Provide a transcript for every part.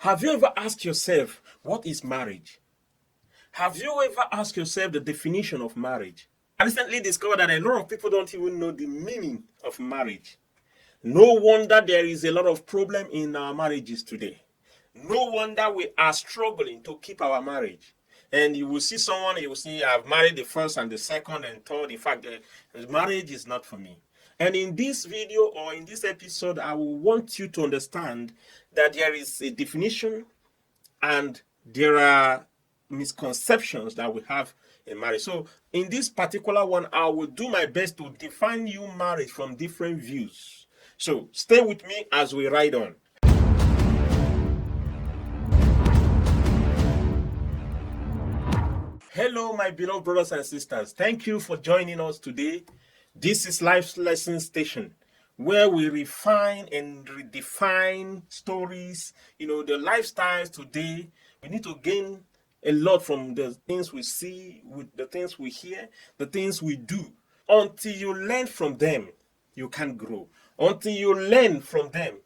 Have you ever asked yourself, what is marriage? Have you ever asked yourself the definition of marriage? I recently discovered that a lot of people don't even know the meaning of marriage. No wonder there is a lot of problem in our marriages today. No wonder we are struggling to keep our marriage. And you will see someone, you will see, I've married the first and the second and third. In fact, marriage is not for me. And in this video or in this episode, I will want you to understand that there is a definition and there are misconceptions that we have in marriage. So in this particular one, I will do my best to define you marriage from different views. So stay with me as we ride on. Hello, my beloved brothers and sisters. Thank you for joining us today. This is Life's Lesson Station, where we refine and redefine stories, the lifestyles today. We need to gain a lot from the things we see, with the things we hear, the things we do. Until you learn from them, you can't grow. Until you learn from them,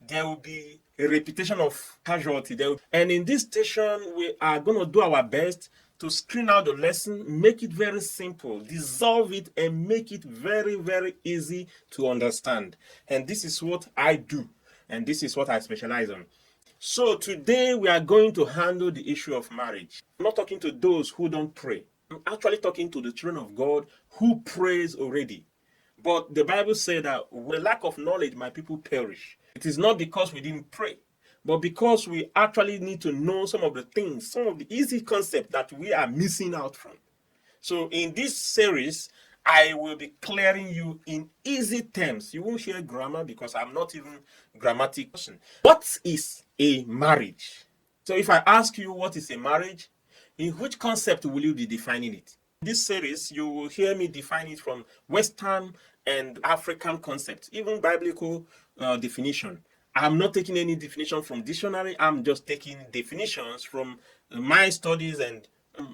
there will be a repetition of casualty. And in this station, we are going to do our best to screen out the lesson, make it very simple, dissolve it, and make it very, very easy to understand. And this is what I do, and this is what I specialize on. So today we are going to handle the issue of marriage. I'm not talking to those who don't pray. I'm actually talking to the children of God who prays already. But the Bible said that with lack of knowledge, my people perish. It is not because we didn't pray, but because we actually need to know some of the things, some of the easy concepts that we are missing out from. So in this series, I will be clearing you in easy terms. You won't hear grammar because I'm not even grammatic person. What is a marriage? So if I ask you what is a marriage, in which concept will you be defining it? In this series, you will hear me define it from Western and African concepts, even biblical definition. I'm not taking any definition from dictionary. I'm just taking definitions from my studies and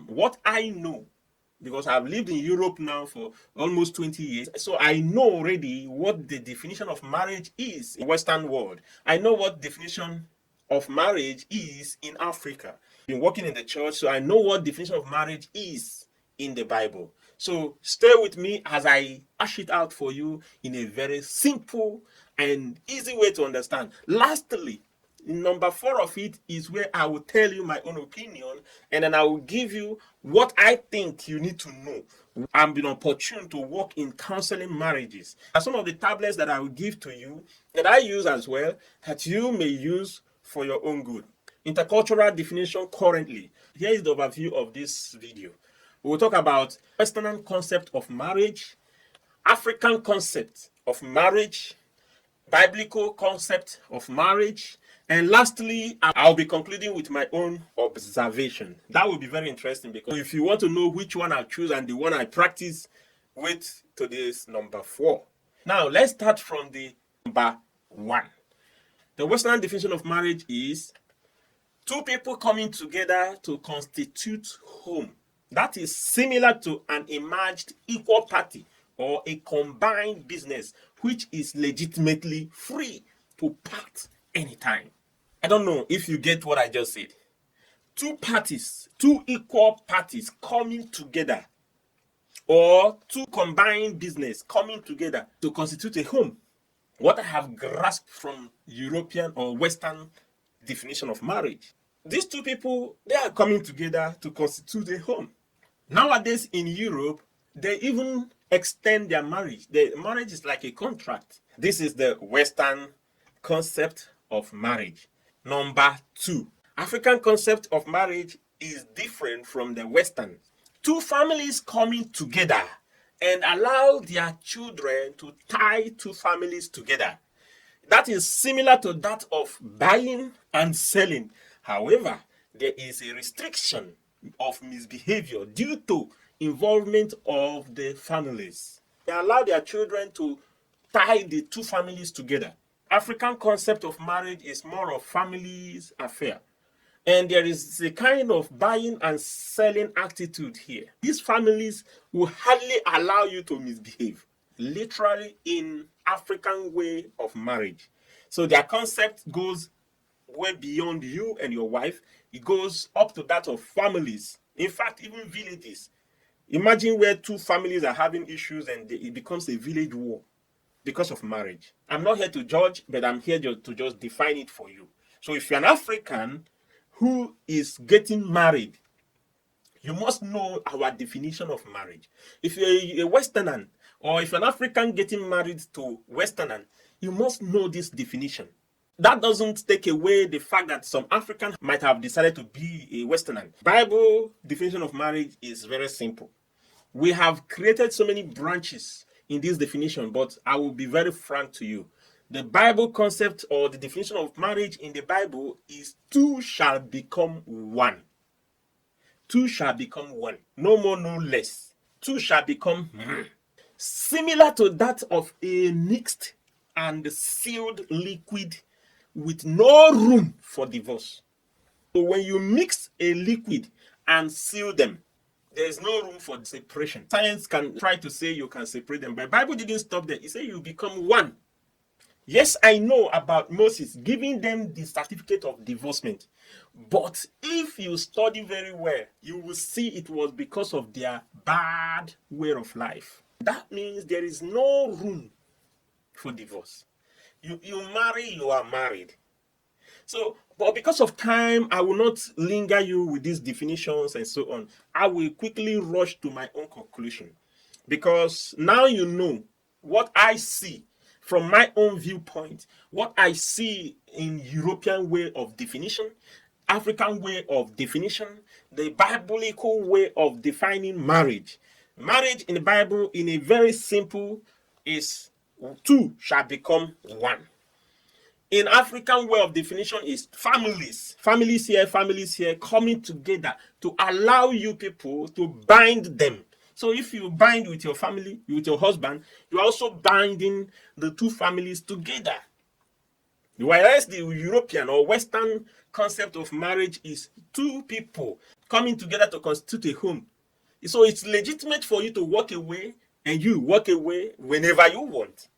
what I know, because I've lived in Europe now for almost 20 years. So I know already what the definition of marriage is in the Western world. I know what definition of marriage is in Africa. I've been working in the church, so I know what definition of marriage is in the Bible. So stay with me as I hash it out for you in a very simple and easy way to understand. Lastly, number 4 of it is where I will tell you my own opinion, and then I will give you what I think you need to know. I've been opportune to work in counseling marriages. And some of the tablets that I will give to you that I use as well, that you may use for your own good. Intercultural definition currently. Here is the overview of this video. We will talk about Western concept of marriage, African concept of marriage, biblical concept of marriage, and lastly, I'll be concluding with my own observation. That will be very interesting, because if you want to know which one I choose and the one I practice, wait to this number 4. Now, let's start from the number 1. The Western definition of marriage is two people coming together to constitute home. That is similar to an emerged equal party or a combined business, which is legitimately free to part anytime. I don't know if you get what I just said. Two equal parties coming together, or two combined business coming together to constitute a home. What I have grasped from European or Western definition of marriage. These two people, they are coming together to constitute a home. Nowadays in Europe, they even extend their marriage. The marriage is like a contract. This is the Western concept of marriage. Number 2, African concept of marriage is different from the Western. Two families coming together and allow their children to tie two families together. That is similar to that of buying and selling. However, there is a restriction of misbehavior due to involvement of the families. They allow their children to tie the two families together. African concept of marriage is more of families affair. And there is a kind of buying and selling attitude here. These families will hardly allow you to misbehave, literally in African way of marriage. So their concept goes way beyond you and your wife. It goes up to that of families. In fact, even villages. Imagine where two families are having issues and it becomes a village war because of marriage. I'm not here to judge, but I'm here to just define it for you. So if you're an African who is getting married, you must know our definition of marriage. If you're a Westerner or if you're an African getting married to Westerner, you must know this definition. That doesn't take away the fact that some Africans might have decided to be a Westerner. Bible definition of marriage is very simple. We have created so many branches in this definition, but I will be very frank to you. The Bible concept or the definition of marriage in the Bible is two shall become one. Two shall become one. No more, no less. Two shall become similar to that of a mixed and sealed liquid with no room for divorce. So when you mix a liquid and seal them, there is no room for separation. Science can try to say you can separate them, but the Bible didn't stop there. It said you become one. Yes, I know about Moses giving them the certificate of divorcement. But if you study very well, you will see it was because of their bad way of life. That means there is no room for divorce. You marry, you are married. So, but because of time, I will not linger you with these definitions and so on. I will quickly rush to my own conclusion. Because now you know what I see from my own viewpoint, what I see in European way of definition, African way of definition, the biblical way of defining marriage. Marriage in the Bible, in a very simple, is two shall become one. In African way of definition is families. Families here coming together to allow you people to bind them. So if you bind with your family, with your husband, you're also binding the two families together. Whereas the European or Western concept of marriage is two people coming together to constitute a home. So it's legitimate for you to walk away and you walk away whenever you want.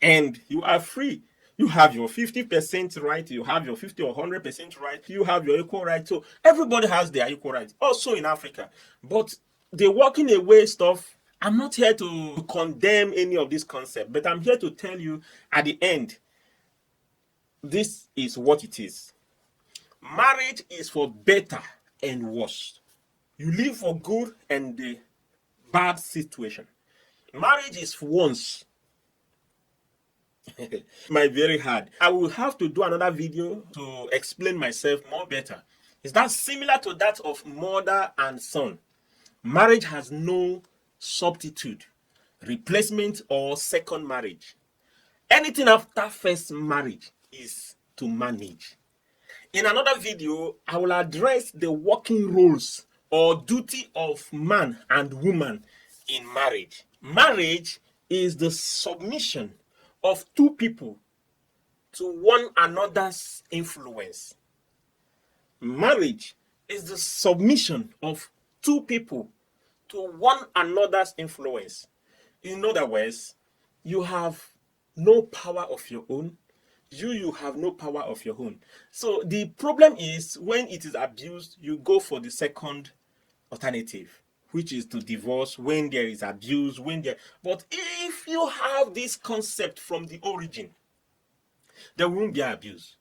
And you are free. You have your 50% right, you have your 50 or 100% right, you have your equal right. So everybody has their equal right, also in Africa. But the walking away stuff, I'm not here to condemn any of this concept, but I'm here to tell you at the end, this is what it is. Marriage is for better and worse. You live for good and the bad situation. Marriage is once. My very hard. I will have to do another video to explain myself more better. Is that similar to that of mother and son? Marriage has no substitute, replacement, or second marriage. Anything after first marriage is to manage. In another video, I will address the working roles or duty of man and woman in marriage. Marriage is the submission of two people to one another's influence. Marriage is the submission of two people to one another's influence. In other words, you have no power of your own. You have no power of your own. So the problem is when it is abused, you go for the second alternative, which is to divorce when there is abuse, but if you have this concept from the origin, there won't be abuse.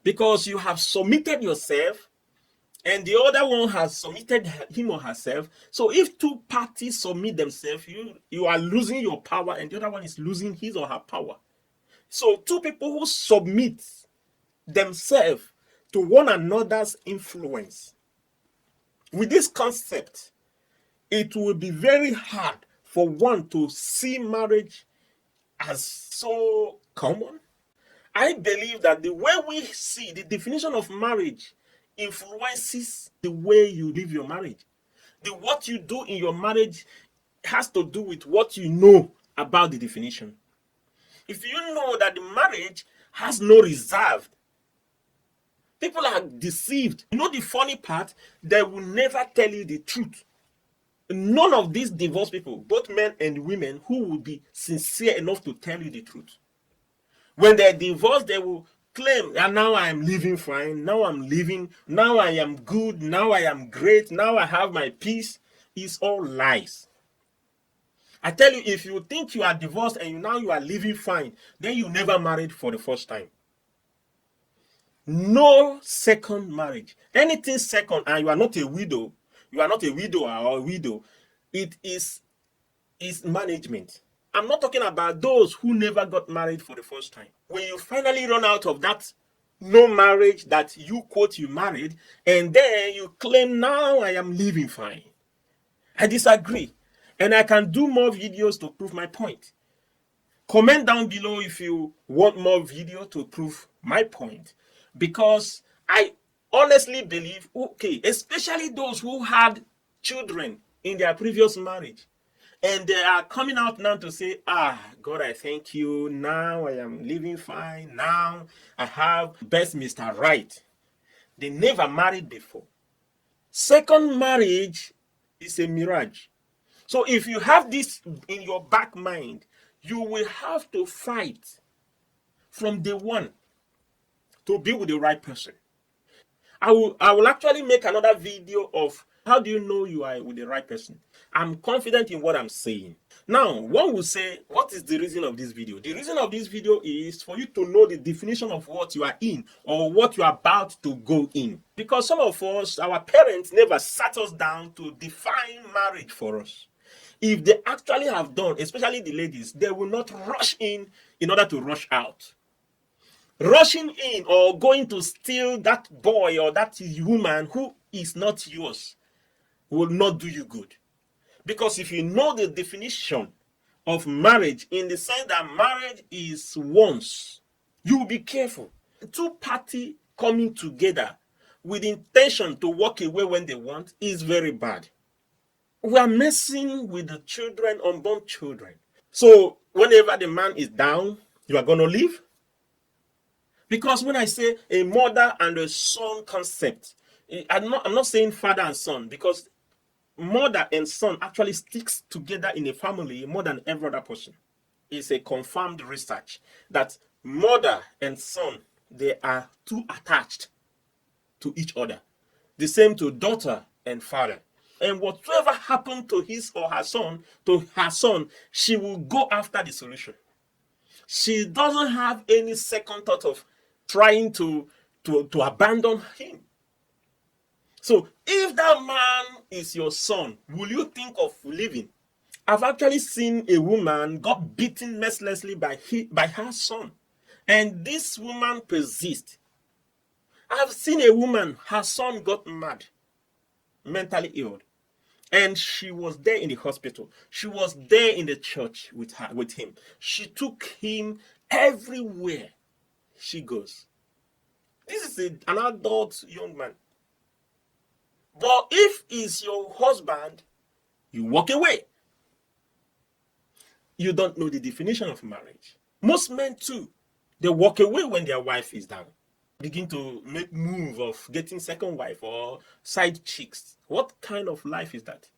Because you have submitted yourself and the other one has submitted him or herself. So if two parties submit themselves, you are losing your power and the other one is losing his or her power. So two people who submit themselves to one another's influence. With this concept, it will be very hard for one to see marriage as so common. I believe that the way we see the definition of marriage influences the way you live your marriage. What you do in your marriage has to do with what you know about the definition. If you know that the marriage has no reserve, people are deceived. You know the funny part? They will never tell you the truth. None of these divorced people, both men and women, who will be sincere enough to tell you the truth. When they're divorced, they will claim, and now I am living fine, now I'm living, now I am good, now I am great, now I have my peace, is all lies. I tell you, if you think you are divorced and now you are living fine, then you never married for the first time. No second marriage. Anything second, and you are not a widow, you are not a widower or a widow, it is management. I'm not talking about those who never got married for the first time. When you finally run out of that no marriage that you quote you married, and then you claim, now I am living fine. I disagree. And I can do more videos to prove my point. Comment down below if you want more video to prove my point. Because I honestly believe, okay, especially those who had children in their previous marriage, and they are coming out now to say, God, I thank you. Now I am living fine. Now I have best Mr. Right. They never married before. Second marriage is a mirage. So if you have this in your back mind, you will have to fight from day one to be with the right person. I will actually make another video of how do you know you are with the right person. I'm confident in what I'm saying. Now, one will say, what is the reason of this video? The reason of this video is for you to know the definition of what you are in or what you are about to go in. Because some of us, our parents never sat us down to define marriage for us. If they actually have done, especially the ladies, they will not rush in order to rush out. Rushing in or going to steal that boy or that woman who is not yours will not do you good. Because if you know the definition of marriage in the sense that marriage is once, you will be careful. Two parties coming together with intention to walk away when they want is very bad. We are messing with the children, unborn children. So whenever the man is down, you are going to leave. Because when I say a mother and a son concept, I'm not saying father and son, because mother and son actually sticks together in a family more than every other person. It's a confirmed research that mother and son, they are too attached to each other. The same to daughter and father. And whatever happened to his or her son, she will go after the solution. She doesn't have any second thought of trying to abandon him. So if that man is your son, will you think of leaving? I've actually seen a woman got beaten mercilessly by her son. And this woman persists. I've seen a woman, her son got mad, mentally ill. And she was there in the hospital. She was there in the church with him. She took him everywhere she goes. This is an adult young man. But if he's your husband, you walk away. You don't know the definition of marriage. Most men too, they walk away when their wife is down. Begin to make move of getting second wife or side chicks. What kind of life is that?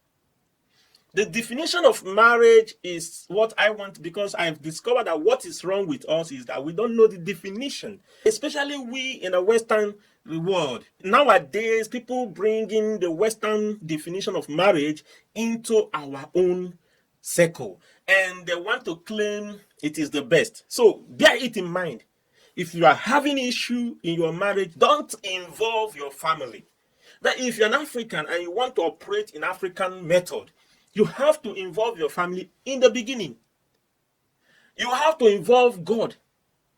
The definition of marriage is what I want, because I've discovered that what is wrong with us is that we don't know the definition, especially we in the Western world. Nowadays, people bring in the Western definition of marriage into our own circle, and they want to claim it is the best. So bear it in mind. If you are having issue in your marriage, don't involve your family. That if you're an African and you want to operate in African method, you have to involve your family in the beginning. You have to involve God.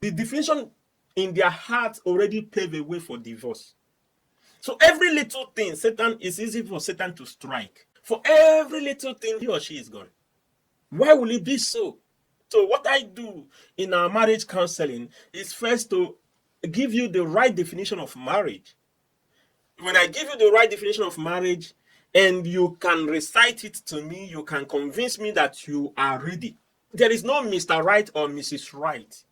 The definition in their hearts already paved a way for divorce. So every little thing, it's easy for Satan to strike. For every little thing, he or she is gone. Why will it be so? So what I do in our marriage counseling is first to give you the right definition of marriage. When I give you the right definition of marriage, and you can recite it to me, you can convince me that you are ready. There is no Mr. Right or Mrs. Right.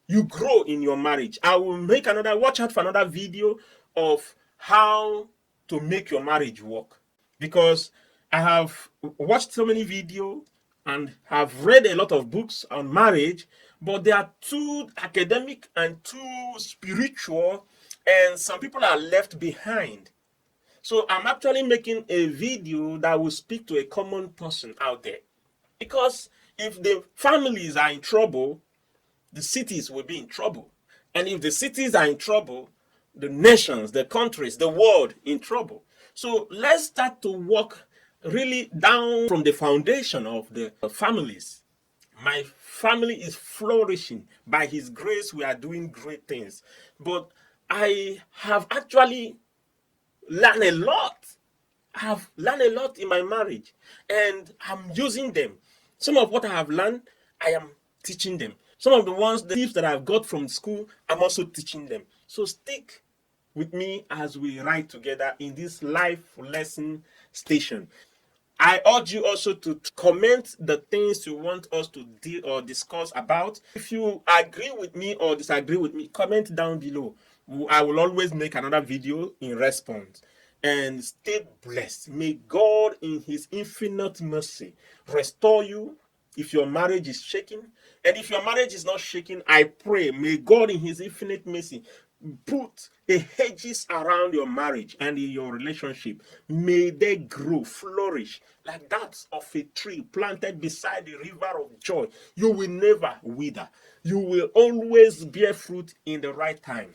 You grow in your marriage. I will make watch out for another video of how to make your marriage work. Because I have watched so many videos and have read a lot of books on marriage, but they are too academic and too spiritual, and some people are left behind. So I'm actually making a video that will speak to a common person out there. Because if the families are in trouble, the cities will be in trouble. And if the cities are in trouble, the nations, the countries, the world in trouble. So let's start to work really down from the foundation of the families. My family is flourishing. By His grace, we are doing great things. But I have actually learned a lot. I've learned a lot in my marriage, and I'm using them. Some of what I have learned, I am teaching them. Some of the tips that I've got from school, I'm also teaching them. So stick with me as we ride together in this life lesson station. I urge you also to comment the things you want us to deal or discuss about. If you agree with me or disagree with me, comment down below. I will always make another video in response. And stay blessed. May God in His infinite mercy restore you if your marriage is shaking. And if your marriage is not shaking, I pray, may God in His infinite mercy put a hedges around your marriage and in your relationship. May they grow, flourish like that of a tree planted beside the river of joy. You will never wither. You will always bear fruit in the right time.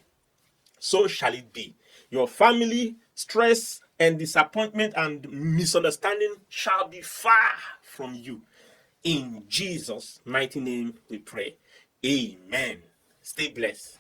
So shall it be. Your family, stress and disappointment and misunderstanding shall be far from you. In Jesus' mighty name we pray. Amen. Stay blessed.